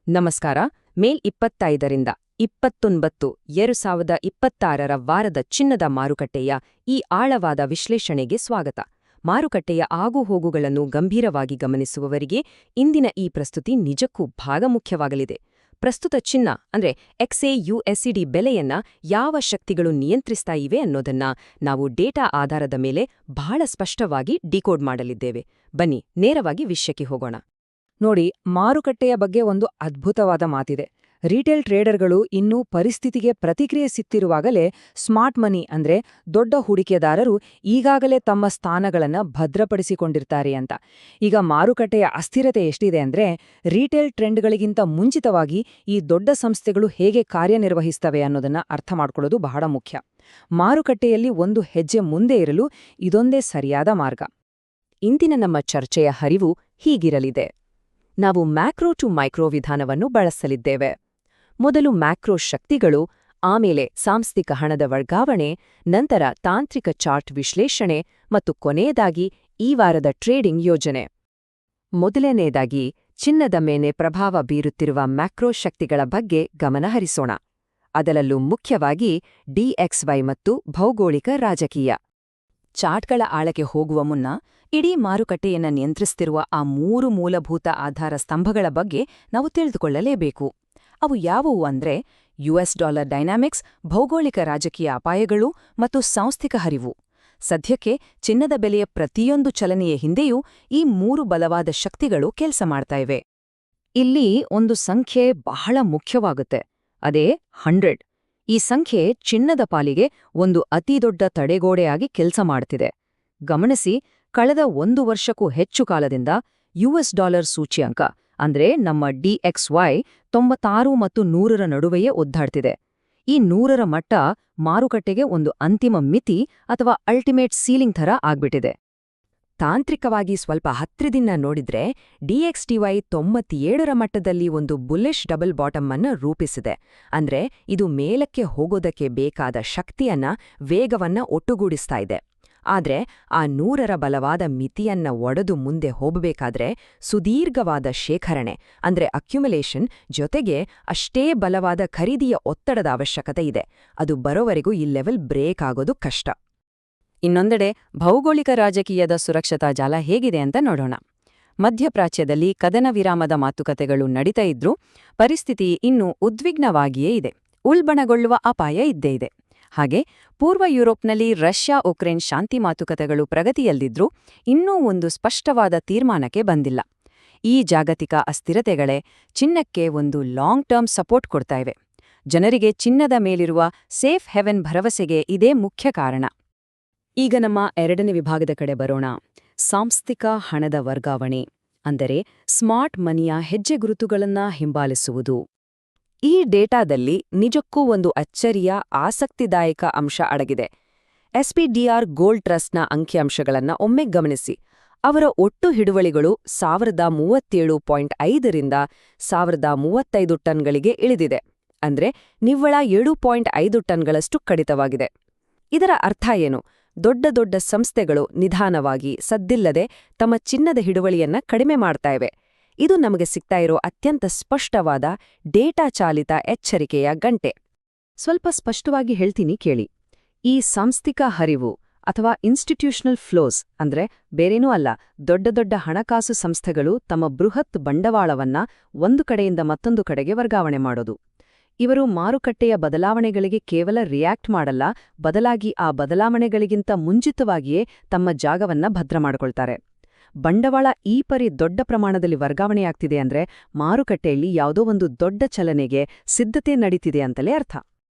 ನಮಸ್ಕಾರ. ಮೇಲ್ 25ರಿಂದ 29, 2026ರ ವಾರದ ಚಿನ್ನದ ಮಾರುಕಟ್ಟೆಯ ಈ ಆಳವಾದ ವಿಶ್ಲೇಷಣೆಗೆ ಸ್ವಾಗತ. ಮಾರುಕಟ್ಟೆಯ ಆಗುಹೋಗುಗಳನ್ನು ಗಂಭೀರವಾಗಿ ಗಮನಿಸುವವರಿಗೆ ಇಂದಿನ ಈ ಪ್ರಸ್ತುತಿ ನಿಜಕ್ಕೂ ಭಾಗ ಮುಖ್ಯವಾಗಲಿದೆ. ಪ್ರಸ್ತುತ ಚಿನ್ನ ಅಂದ್ರೆ XAUSD ಬೆಲೆಯನ್ನ ಯಾವ ಶಕ್ತಿಗಳು ನಿಯಂತ್ರಿಸ್ತಾ ಇವೆ ಅನ್ನೋದನ್ನ ನಾವು ಡೇಟಾ ಆಧಾರದ ಮೇಲೆ ಬಹಳ ಸ್ಪಷ್ಟವಾಗಿ ಡಿಕೋಡ್ ಮಾಡಲಿದ್ದೇವೆ. ಬನ್ನಿ ನೇರವಾಗಿ ವಿಷಯಕ್ಕೆ ಹೋಗೋಣ. ನೋಡಿ, ಮಾರುಕಟ್ಟೆಯ ಬಗ್ಗೆ ಒಂದು ಅದ್ಭುತವಾದ ಮಾತಿದೆ. ರಿಟೇಲ್ ಟ್ರೇಡರ್ಗಳು ಇನ್ನೂ ಪರಿಸ್ಥಿತಿಗೆ ಪ್ರತಿಕ್ರಿಯಿಸುತ್ತಿರುವಾಗಲೇ ಸ್ಮಾರ್ಟ್ ಮನಿ ಅಂದ್ರೆ ದೊಡ್ಡ ಹೂಡಿಕೆದಾರರು ಈಗಾಗಲೇ ತಮ್ಮ ಸ್ಥಾನಗಳನ್ನು ಭದ್ರಪಡಿಸಿಕೊಂಡಿರ್ತಾರೆ ಅಂತ. ಈಗ ಮಾರುಕಟ್ಟೆಯ ಅಸ್ಥಿರತೆ ಎಷ್ಟಿದೆ ಅಂದ್ರೆ ರಿಟೇಲ್ ಟ್ರೆಂಡ್ಗಳಿಗಿಂತ ಮುಂಚಿತವಾಗಿ ಈ ದೊಡ್ಡ ಸಂಸ್ಥೆಗಳು ಹೇಗೆ ಕಾರ್ಯನಿರ್ವಹಿಸ್ತವೆ ಅನ್ನೋದನ್ನ ಅರ್ಥ ಮಾಡ್ಕೊಳ್ಳೋದು ಬಹಳ ಮುಖ್ಯ. ಮಾರುಕಟ್ಟೆಯಲ್ಲಿ ಒಂದು ಹೆಜ್ಜೆ ಮುಂದೆ ಇರಲು ಇದೊಂದೇ ಸರಿಯಾದ ಮಾರ್ಗ. ಇಂದಿನ ನಮ್ಮ ಚರ್ಚೆಯ ಹರಿವು ಹೀಗಿರಲಿದೆ. ನಾವು ಮ್ಯಾಕ್ರೋ ಟು ಮೈಕ್ರೋ ವಿಧಾನವನ್ನು ಬಳಸಲಿದ್ದೇವೆ. ಮೊದಲು ಮ್ಯಾಕ್ರೋ ಶಕ್ತಿಗಳು, ಆಮೇಲೆ ಸಾಂಸ್ಥಿಕ ಹಣದ ವರ್ಗಾವಣೆ, ನಂತರ ತಾಂತ್ರಿಕ ಚಾರ್ಟ್ ವಿಶ್ಲೇಷಣೆ ಮತ್ತು ಕೊನೆಯದಾಗಿ ಈ ವಾರದ ಟ್ರೇಡಿಂಗ್ ಯೋಜನೆ. ಮೊದಲನೆಯದಾಗಿ ಚಿನ್ನದ ಮೇಲೆ ಪ್ರಭಾವ ಬೀರುತ್ತಿರುವ ಮ್ಯಾಕ್ರೋ ಶಕ್ತಿಗಳ ಬಗ್ಗೆ ಗಮನಹರಿಸೋಣ. ಅದರಲ್ಲೂ ಮುಖ್ಯವಾಗಿ DXY ಮತ್ತು ಭೌಗೋಳಿಕ ರಾಜಕೀಯ. ಚಾರ್ಟ್ಗಳ ಆಳಕ್ಕೆ ಹೋಗುವ ಮುನ್ನ ಇಡೀ ಮಾರುಕಟ್ಟೆಯನ್ನು ನಿಯಂತ್ರಿಸುತ್ತಿರುವ ಆ 3 ಮೂಲಭೂತ ಆಧಾರ ಸ್ತಂಭಗಳ ಬಗ್ಗೆ ನಾವು ತಿಳಿದುಕೊಳ್ಳಲೇಬೇಕು. ಅವು ಯಾವುವು ಅಂದ್ರೆ US$ ಡೈನಾಮಿಕ್ಸ್, ಭೌಗೋಳಿಕ ರಾಜಕೀಯ ಅಪಾಯಗಳು ಮತ್ತು ಸಾಂಸ್ಥಿಕ ಹರಿವು. ಸದ್ಯಕ್ಕೆ ಚಿನ್ನದ ಬೆಲೆಯ ಪ್ರತಿಯೊಂದು ಚಲನೆಯ ಹಿಂದೆಯೂ ಈ 3 ಬಲವಾದ ಶಕ್ತಿಗಳು ಕೆಲಸ ಮಾಡ್ತಾ ಇವೆ. ಇಲ್ಲಿ ಒಂದು ಸಂಖ್ಯೆ ಬಹಳ ಮುಖ್ಯವಾಗುತ್ತೆ. ಅದೇ 100. ಈ ಸಂಖ್ಯೆ ಚಿನ್ನದ ಪಾಲಿಗೆ ಒಂದು ಅತಿದೊಡ್ಡ ತಡೆಗೋಡೆಯಾಗಿ ಕೆಲಸ ಮಾಡ್ತಿದೆ. ಗಮನಿಸಿ, ಕಳೆದ 1 ವರ್ಷಕ್ಕೂ ಹೆಚ್ಚು ಕಾಲದಿಂದ $US ಸೂಚ್ಯಂಕ ಅಂದ್ರೆ ನಮ್ಮ DXY 96 ಮತ್ತು 100ರ ನಡುವೆಯೇ ಒದ್ದಾಡ್ತಿದೆ. ಈ 100ರ ಮಟ್ಟ ಮಾರುಕಟ್ಟೆಗೆ ಒಂದು ಅಂತಿಮ ಮಿತಿ ಅಥವಾ ಅಲ್ಟಿಮೇಟ್ ಸೀಲಿಂಗ್ ಥರ ಆಗ್ಬಿಟ್ಟಿದೆ. ತಾಂತ್ರಿಕವಾಗಿ ಸ್ವಲ್ಪ ಹತ್ತಿರದಿಂದ ನೋಡಿದ್ರೆ DXY 97ರ ಮಟ್ಟದಲ್ಲಿ ಒಂದು ಬುಲ್ಲಿಶ್ ಡಬಲ್ ಬಾಟಮ್ ಅನ್ನು ರೂಪಿಸಿದೆ. ಅಂದ್ರೆ ಇದು ಮೇಲಕ್ಕೆ ಹೋಗೋದಕ್ಕೆ ಬೇಕಾದ ಶಕ್ತಿಯನ್ನ, ವೇಗವನ್ನ ಒಟ್ಟುಗೂಡಿಸ್ತಾ ಇದೆ. ಆದ್ರೆ ಆ 100ರ ಬಲವಾದ ಮಿತಿಯನ್ನ ಒಡೆದು ಮುಂದೆ ಹೋಗಬೇಕಾದ್ರೆ ಸುದೀರ್ಘವಾದ ಶೇಖರಣೆ ಅಂದ್ರೆ ಅಕ್ಯುಮುಲೇಷನ್ ಜೊತೆಗೆ ಅಷ್ಟೇ ಬಲವಾದ ಖರೀದಿಯ ಒತ್ತಡದ ಅವಶ್ಯಕತೆ ಇದೆ. ಅದು ಬರೋವರೆಗೂ ಈ ಲೆವೆಲ್ ಬ್ರೇಕ್ ಆಗೋದು ಕಷ್ಟ. ಇನ್ನೊಂದೆಡೆ ಭೌಗೋಳಿಕ ರಾಜಕೀಯದ ಸುರಕ್ಷತಾ ಜಾಲ ಹೇಗಿದೆ ಅಂತ ನೋಡೋಣ. ಮಧ್ಯಪ್ರಾಚ್ಯದಲ್ಲಿ ಕದನ ವಿರಾಮದ ಮಾತುಕತೆಗಳು ನಡೀತಾ ಇದ್ರೂ ಪರಿಸ್ಥಿತಿ ಇನ್ನೂ ಉದ್ವಿಗ್ನವಾಗಿಯೇ ಇದೆ. ಉಲ್ಬಣಗೊಳ್ಳುವ ಅಪಾಯ ಇದ್ದೇ ಇದೆ. ಹಾಗೆ ಪೂರ್ವ ಯುರೋಪ್ನಲ್ಲಿ ರಷ್ಯಾ-ಉಕ್ರೇನ್ ಶಾಂತಿ ಮಾತುಕತೆಗಳು ಪ್ರಗತಿಯಲ್ಲಿದ್ರೂ ಇನ್ನೂ ಒಂದು ಸ್ಪಷ್ಟವಾದ ತೀರ್ಮಾನಕ್ಕೆ ಬಂದಿಲ್ಲ. ಈ ಜಾಗತಿಕ ಅಸ್ಥಿರತೆಗಳೇ ಚಿನ್ನಕ್ಕೆ ಒಂದು ಲಾಂಗ್ ಟರ್ಮ್ ಸಪೋರ್ಟ್ ಕೊಡ್ತಾ ಇವೆ. ಜನರಿಗೆ ಚಿನ್ನದ ಮೇಲಿರುವ ಸೇಫ್ ಹೆವೆನ್ ಭರವಸೆಗೆ ಇದೇ ಮುಖ್ಯ ಕಾರಣ. ಈಗ ನಮ್ಮ 2ನೇ ವಿಭಾಗದ ಕಡೆ ಬರೋಣ. ಸಾಂಸ್ಥಿಕ ಹಣದ ವರ್ಗಾವಣೆ ಅಂದರೆ ಸ್ಮಾರ್ಟ್ ಮನಿಯ ಹೆಜ್ಜೆಗುರುತುಗಳನ್ನ ಹಿಂಬಾಲಿಸುವುದು. ಈ ಡೇಟಾದಲ್ಲಿ ನಿಜಕ್ಕೂ ಒಂದು ಅಚ್ಚರಿಯ ಆಸಕ್ತಿದಾಯಕ ಅಂಶ ಅಡಗಿದೆ. SPDR ಗೋಲ್ಡ್ ಟ್ರಸ್ಟ್ನ ಅಂಕಿಅಂಶಗಳನ್ನ ಒಮ್ಮೆ ಗಮನಿಸಿ. ಅವರ ಒಟ್ಟು ಹಿಡುವಳಿಗಳು 1037.5ರಿಂದ 1035 ಟನ್ಗಳಿಗೆ ಇಳಿದಿದೆ. ಅಂದ್ರೆ ನಿವ್ವಳ 7.5 ಟನ್ಗಳಷ್ಟು ಕಡಿತವಾಗಿದೆ. ಇದರ ಅರ್ಥ ಏನು? ದೊಡ್ಡ ದೊಡ್ಡ ಸಂಸ್ಥೆಗಳು ನಿಧಾನವಾಗಿ, ಸದ್ದಿಲ್ಲದೆ ತಮ್ಮ ಚಿನ್ನದ ಹಿಡುವಳಿಯನ್ನ ಕಡಿಮೆ ಮಾಡ್ತಾ ಇವೆ. ಇದು ನಮಗೆ ಸಿಗ್ತಾ ಇರೋ ಅತ್ಯಂತ ಸ್ಪಷ್ಟವಾದ ಡೇಟಾ ಚಾಲಿತ ಎಚ್ಚರಿಕೆಯ ಗಂಟೆ. ಸ್ವಲ್ಪ ಸ್ಪಷ್ಟವಾಗಿ ಹೇಳ್ತೀನಿ ಕೇಳಿ. ಈ ಸಾಂಸ್ಥಿಕ ಹರಿವು ಅಥವಾ ಇನ್ಸ್ಟಿಟ್ಯೂಷನಲ್ ಫ್ಲೋಸ್ ಅಂದ್ರೆ ಬೇರೇನೂ ಅಲ್ಲ, ದೊಡ್ಡ ದೊಡ್ಡ ಹಣಕಾಸು ಸಂಸ್ಥೆಗಳು ತಮ್ಮ ಬೃಹತ್ ಬಂಡವಾಳವನ್ನ ಒಂದು ಕಡೆಯಿಂದ ಮತ್ತೊಂದು ಕಡೆಗೆ ವರ್ಗಾವಣೆ ಮಾಡೋದು. ಇವರು ಮಾರುಕಟ್ಟೆಯ ಬದಲಾವಣೆಗಳಿಗೆ ಕೇವಲ ರಿಯಾಕ್ಟ್ ಮಾಡಲ್ಲ, ಬದಲಾಗಿ ಆ ಬದಲಾವಣೆಗಳಿಗಿಂತ ಮುಂಚಿತವಾಗಿಯೇ ತಮ್ಮ ಜಾಗವನ್ನ ಭದ್ರ ಮಾಡಿಕೊಳ್ತಾರೆ. ಬಂಡವಾಳ ಈ ಪರಿ ದೊಡ್ಡ ಪ್ರಮಾಣದಲ್ಲಿ ವರ್ಗಾವಣೆಯಾಗ್ತಿದೆ ಅಂದ್ರೆ ಮಾರುಕಟ್ಟೆಯಲ್ಲಿ ಯಾವುದೋ ಒಂದು ದೊಡ್ಡ ಚಲನೆಗೆ ಸಿದ್ಧತೆ ನಡೀತಿದೆ ಅಂತಲೇ ಅರ್ಥ.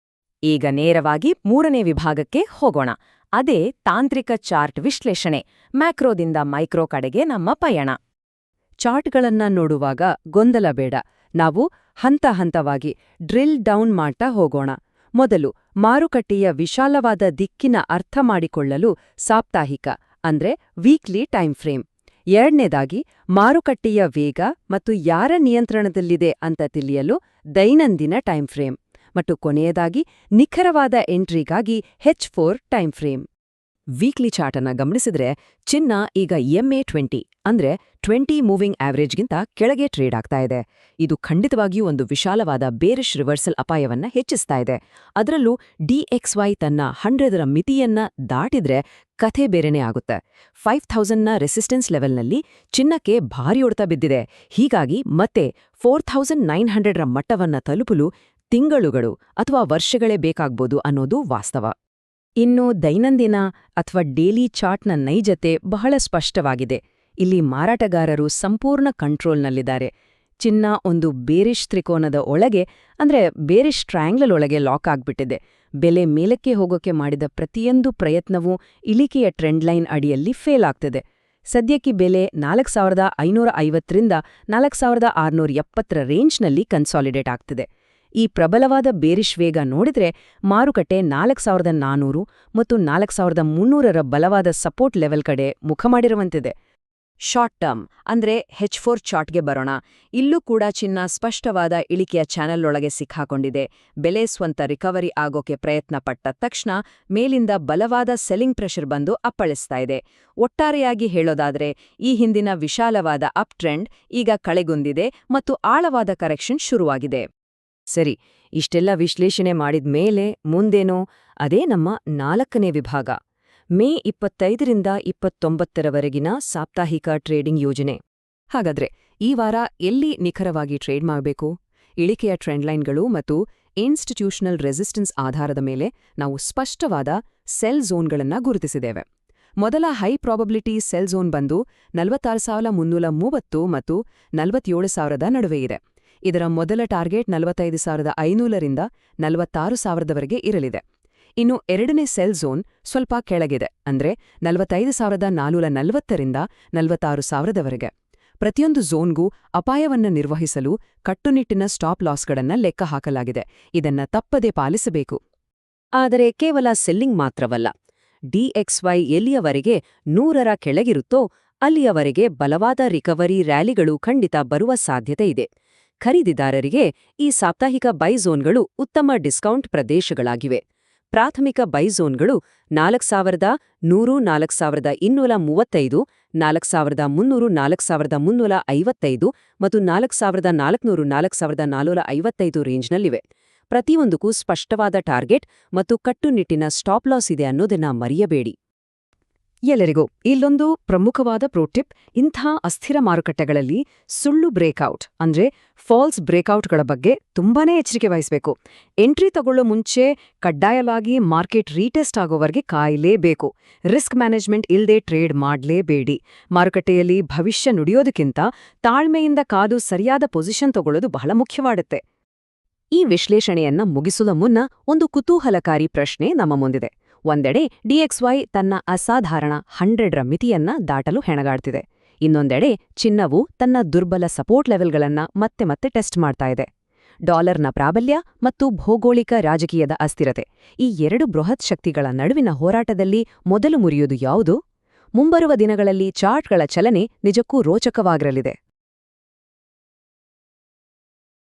ಈಗ ನೇರವಾಗಿ 3ನೇ ವಿಭಾಗಕ್ಕೆ ಹೋಗೋಣ. ಅದೇ ತಾಂತ್ರಿಕ ಚಾರ್ಟ್ ವಿಶ್ಲೇಷಣೆ. ಮ್ಯಾಕ್ರೋದಿಂದ ಮೈಕ್ರೋ ಕಡೆಗೆ ನಮ್ಮ ಪಯಣ. ಚಾರ್ಟ್ಗಳನ್ನ ನೋಡುವಾಗ ಗೊಂದಲ ಬೇಡ. ನಾವು ಹಂತ ಹಂತವಾಗಿ ಡ್ರಿಲ್ ಡೌನ್ ಮಾಡ್ತಾ ಹೋಗೋಣ. ಮೊದಲು ಮಾರುಕಟ್ಟೆಯ ವಿಶಾಲವಾದ ದಿಕ್ಕಿನ ಅರ್ಥ ಮಾಡಿಕೊಳ್ಳಲು ಸಾಪ್ತಾಹಿಕ ಅಂದ್ರೆ ವೀಕ್ಲಿ ಟೈಮ್ ಫ್ರೇಮ್. ಎರಡನೇದಾಗಿ ಮಾರುಕಟ್ಟೆಯ ವೇಗ ಮತ್ತು ಯಾರ ನಿಯಂತ್ರಣದಲ್ಲಿದೆ ಅಂತ ತಿಳಿಯಲು ದೈನಂದಿನ ಟೈಮ್ ಫ್ರೇಮ್. ಮತ್ತು ಕೊನೆಯದಾಗಿ ನಿಖರವಾದ ಎಂಟ್ರಿಗಾಗಿ H4 time frame. Weekly chart ಅನ್ನ ಗಮನಿಸಿದ್ರೆ ಚಿನ್ನ ಈಗ MA20 ಅಂದ್ರೆ 20 ಮೂವಿಂಗ್ ಆವರೇಜ್ಗಿಂತ ಕೆಳಗೆ ಟ್ರೇಡ್ ಆಗ್ತಾ ಇದೆ. ಇದು ಖಂಡಿತವಾಗಿಯೂ ಒಂದು ವಿಶಾಲವಾದ ಬೇರಿಶ್ ರಿವರ್ಸಲ್ ಅಪಾಯವನ್ನ ಹೆಚ್ಚಿಸ್ತಾ ಇದೆ. ಅದರಲ್ಲೂ DXY ತನ್ನ 100ರ ಮಿತಿಯನ್ನ ದಾಟಿದ್ರೆ ಕಥೆ ಬೇರೆನೇ ಆಗುತ್ತೆ. 5000ನ ರೆಸಿಸ್ಟೆನ್ಸ್ ಲೆವೆಲ್ನಲ್ಲಿ ಚಿನ್ನಕ್ಕೆ ಭಾರಿ ಹೊಡೆತ ಬಿದ್ದಿದೆ. ಹೀಗಾಗಿ ಮತ್ತೆ 4900ರ ಮಟ್ಟವನ್ನ ತಲುಪಲು ತಿಂಗಳುಗಳು ಅಥವಾ ವರ್ಷಗಳೇ ಬೇಕಾಗ್ಬೋದು ಅನ್ನೋದು ವಾಸ್ತವ. ಇನ್ನು ದೈನಂದಿನ ಅಥವಾ ಡೇಲಿ ಚಾರ್ಟ್ನ ನೈಜತೆ ಬಹಳ ಸ್ಪಷ್ಟವಾಗಿದೆ. ಇಲ್ಲಿ ಮಾರಾಟಗಾರರು ಸಂಪೂರ್ಣ ಕಂಟ್ರೋಲ್ನಲ್ಲಿದ್ದಾರೆ. ಚಿನ್ನ ಒಂದು ಬೇರಿಶ್ ತ್ರಿಕೋನದ ಒಳಗೆ ಅಂದ್ರೆ ಬೇರಿಶ್ ಟ್ರಯಾಂಗ್ಲಲ್ ಒಳಗೆ ಲಾಕ್ ಆಗ್ಬಿಟ್ಟಿದೆ. ಬೆಲೆ ಮೇಲಕ್ಕೆ ಹೋಗೋಕೆ ಮಾಡಿದ ಪ್ರತಿಯೊಂದು ಪ್ರಯತ್ನವೂ ಇಳಿಕೆಯ ಟ್ರೆಂಡ್ ಲೈನ್ ಅಡಿಯಲ್ಲಿ ಫೇಲ್ ಆಗ್ತಿದೆ. ಸದ್ಯಕ್ಕೆ ಬೆಲೆ 4550ರಿಂದ 4670ರ ರೇಂಜ್ನಲ್ಲಿ ಕನ್ಸಾಲಿಡೇಟ್ ಆಗ್ತಿದೆ. ಈ ಪ್ರಬಲವಾದ ಬೇರಿಶ್ ವೇಗ ನೋಡಿದ್ರೆ ಮಾರುಕಟ್ಟೆ 4400 ಮತ್ತು 4300ರ ಬಲವಾದ ಸಪೋರ್ಟ್ ಲೆವೆಲ್ ಕಡೆ ಮುಖ ಮಾಡಿರುವಂತಿದೆ. ಶಾರ್ಟ್ ಟರ್ಮ್ ಅಂದ್ರೆ H4 ಚಾರ್ಟ್ಗೆ ಬರೋಣ. ಇಲ್ಲೂ ಕೂಡ ಚಿನ್ನ ಸ್ಪಷ್ಟವಾದ ಇಳಿಕೆಯ ಚಾನೆಲ್ ಒಳಗೆ ಸಿಕ್ಕಾಕೊಂಡಿದೆ. ಬೆಲೆ ಸ್ವಂತ ರಿಕವರಿ ಆಗೋಕೆ ಪ್ರಯತ್ನ ಪಟ್ಟ ತಕ್ಷಣ ಮೇಲಿಂದ ಬಲವಾದ ಸೆಲ್ಲಿಂಗ್ ಪ್ರೆಷರ್ ಬಂದು ಅಪ್ಪಳಿಸ್ತಾ ಇದೆ. ಒಟ್ಟಾರೆಯಾಗಿ ಹೇಳೋದಾದ್ರೆ ಈ ಹಿಂದಿನ ವಿಶಾಲವಾದ ಅಪ್ ಟ್ರೆಂಡ್ ಈಗ ಕಳೆಗುಂದಿದೆ ಮತ್ತು ಆಳವಾದ ಕರೆಕ್ಷನ್ ಶುರುವಾಗಿದೆ. ಸರಿ, ಇಷ್ಟೆಲ್ಲ ವಿಶ್ಲೇಷಣೆ ಮಾಡಿದ್ಮೇಲೆ ಮುಂದೇನೋ ಅದೇ ನಮ್ಮ 4ನೇ ವಿಭಾಗ, ಮೇ 25ರಿಂದ 29ರವರೆಗಿನ ಸಾಪ್ತಾಹಿಕ ಟ್ರೇಡಿಂಗ್ ಯೋಜನೆ. ಹಾಗಾದ್ರೆ ಈ ವಾರ ಎಲ್ಲಿ ನಿಖರವಾಗಿ ಟ್ರೇಡ್ ಮಾಡಬೇಕು? ಇಳಿಕೆಯ ಟ್ರೆಂಡ್ಲೈನ್ಗಳು ಮತ್ತು ಇನ್ಸ್ಟಿಟ್ಯೂಷನಲ್ ರೆಸಿಸ್ಟೆನ್ಸ್ ಆಧಾರದ ಮೇಲೆ ನಾವು ಸ್ಪಷ್ಟವಾದ ಸೆಲ್ ಝೋನ್ಗಳನ್ನ ಗುರುತಿಸಿದ್ದೇವೆ. ಮೊದಲ ಹೈ ಪ್ರಾಬಬಿಲಿಟಿ ಸೆಲ್ ಝೋನ್ ಬಂದು 46330 ಮತ್ತು 47000ದ ನಡುವೆ ಇದೆ. ಇದರ ಮೊದಲ ಟಾರ್ಗೆಟ್ 45500ರಿಂದ 46000ವರೆಗೆ ಇರಲಿದೆ. ಇನ್ನು ಎರಡನೇ ಸೆಲ್ ಝೋನ್ ಸ್ವಲ್ಪ ಕೆಳಗಿದೆ, ಅಂದ್ರೆ 45440ರಿಂದ 46000ವರೆಗೆ. ಪ್ರತಿಯೊಂದು ಝೋನ್ಗೂ ಅಪಾಯವನ್ನು ನಿರ್ವಹಿಸಲು ಕಟ್ಟುನಿಟ್ಟಿನ ಸ್ಟಾಪ್ ಲಾಸ್ಗಳನ್ನ ಲೆಕ್ಕ ಹಾಕಲಾಗಿದೆ. ಇದನ್ನ ತಪ್ಪದೇ ಪಾಲಿಸಬೇಕು. ಆದರೆ ಕೇವಲ ಸೆಲ್ಲಿಂಗ್ ಮಾತ್ರವಲ್ಲ. DXY ಎಲ್ಲಿಯವರೆಗೆ 100ರ ಕೆಳಗಿರುತ್ತೋ ಅಲ್ಲಿಯವರೆಗೆ ಬಲವಾದ ರಿಕವರಿ ರ್ಯಾಲಿಗಳು ಖಂಡಿತ ಬರುವ ಸಾಧ್ಯತೆ ಇದೆ. ಖರೀದಿದಾರರಿಗೆ ಈ ಸಾಪ್ತಾಹಿಕ ಬೈ ಝೋನ್ಗಳು ಉತ್ತಮ ಡಿಸ್ಕೌಂಟ್ ಪ್ರದೇಶಗಳಾಗಿವೆ. ಪ್ರಾಥಮಿಕ ಬೈ ಝೋನ್ಗಳು 4100, 4235, 4300, 4355 ಮತ್ತು 4400, 4455 ರೇಂಜ್ನಲ್ಲಿವೆ. ಪ್ರತಿಯೊಂದಕ್ಕೂ ಸ್ಪಷ್ಟವಾದ ಟಾರ್ಗೆಟ್ ಮತ್ತು ಕಟ್ಟುನಿಟ್ಟಿನ ಸ್ಟಾಪ್ ಲಾಸ್ ಇದೆ ಅನ್ನೋದನ್ನ ಮರೆಯಬೇಡಿ. ಎಲ್ಲರಿಗೂ ಇಲ್ಲೊಂದು ಪ್ರಮುಖವಾದ ಪ್ರೋಟಿಪ್. ಇಂಥ ಅಸ್ಥಿರ ಮಾರುಕಟ್ಟೆಗಳಲ್ಲಿ ಸುಳ್ಳು ಬ್ರೇಕ್ಔಟ್ ಅಂದ್ರೆ ಫಾಲ್ಸ್ ಬ್ರೇಕ್ಔಟ್ಗಳ ಬಗ್ಗೆ ತುಂಬಾನೇ ಎಚ್ಚರಿಕೆ ವಹಿಸಬೇಕು. ಎಂಟ್ರಿ ತಗೊಳ್ಳೋ ಮುಂಚೆ ಕಡ್ಡಾಯವಾಗಿ ಮಾರ್ಕೆಟ್ ರೀಟೆಸ್ಟ್ ಆಗೋವರೆಗೆ ಕಾಯಲೇಬೇಕು. ರಿಸ್ಕ್ ಮ್ಯಾನೇಜ್ಮೆಂಟ್ ಇಲ್ಲದೆ ಟ್ರೇಡ್ ಮಾಡಲೇಬೇಡಿ. ಮಾರುಕಟ್ಟೆಯಲ್ಲಿ ಭವಿಷ್ಯ ನುಡಿಯೋದಕ್ಕಿಂತ ತಾಳ್ಮೆಯಿಂದ ಕಾದು ಸರಿಯಾದ ಪೊಸಿಷನ್ ತಗೊಳ್ಳೋದು ಬಹಳ ಮುಖ್ಯವಾಡುತ್ತೆ. ಈ ವಿಶ್ಲೇಷಣೆಯನ್ನ ಮುಗಿಸುವ ಮುನ್ನ ಒಂದು ಕುತೂಹಲಕಾರಿ ಪ್ರಶ್ನೆ ನಮ್ಮ ಮುಂದಿದೆ. ಒಂದೆಡೆ DXY ತನ್ನ ಅಸಾಧಾರಣ 100ರ ಮಿತಿಯನ್ನ ದಾಟಲು ಹೆಣಗಾಡ್ತಿದೆ. ಇನ್ನೊಂದೆಡೆ ಚಿನ್ನವು ತನ್ನ ದುರ್ಬಲ ಸಪೋರ್ಟ್ ಲೆವೆಲ್ಗಳನ್ನ ಮತ್ತೆ ಮತ್ತೆ ಟೆಸ್ಟ್ ಮಾಡ್ತಾ ಇದೆ. ಡಾಲರ್ನ ಪ್ರಾಬಲ್ಯ ಮತ್ತು ಭೌಗೋಳಿಕ ರಾಜಕೀಯದ ಅಸ್ಥಿರತೆ, ಈ ಎರಡು ಬೃಹತ್ ಶಕ್ತಿಗಳ ನಡುವಿನ ಹೋರಾಟದಲ್ಲಿ ಮೊದಲು ಮುರಿಯೋದು ಯಾವುದು? ಮುಂಬರುವ ದಿನಗಳಲ್ಲಿ ಚಾರ್ಟ್ಗಳ ಚಲನೆ ನಿಜಕ್ಕೂ ರೋಚಕವಾಗಿರಲಿದೆ.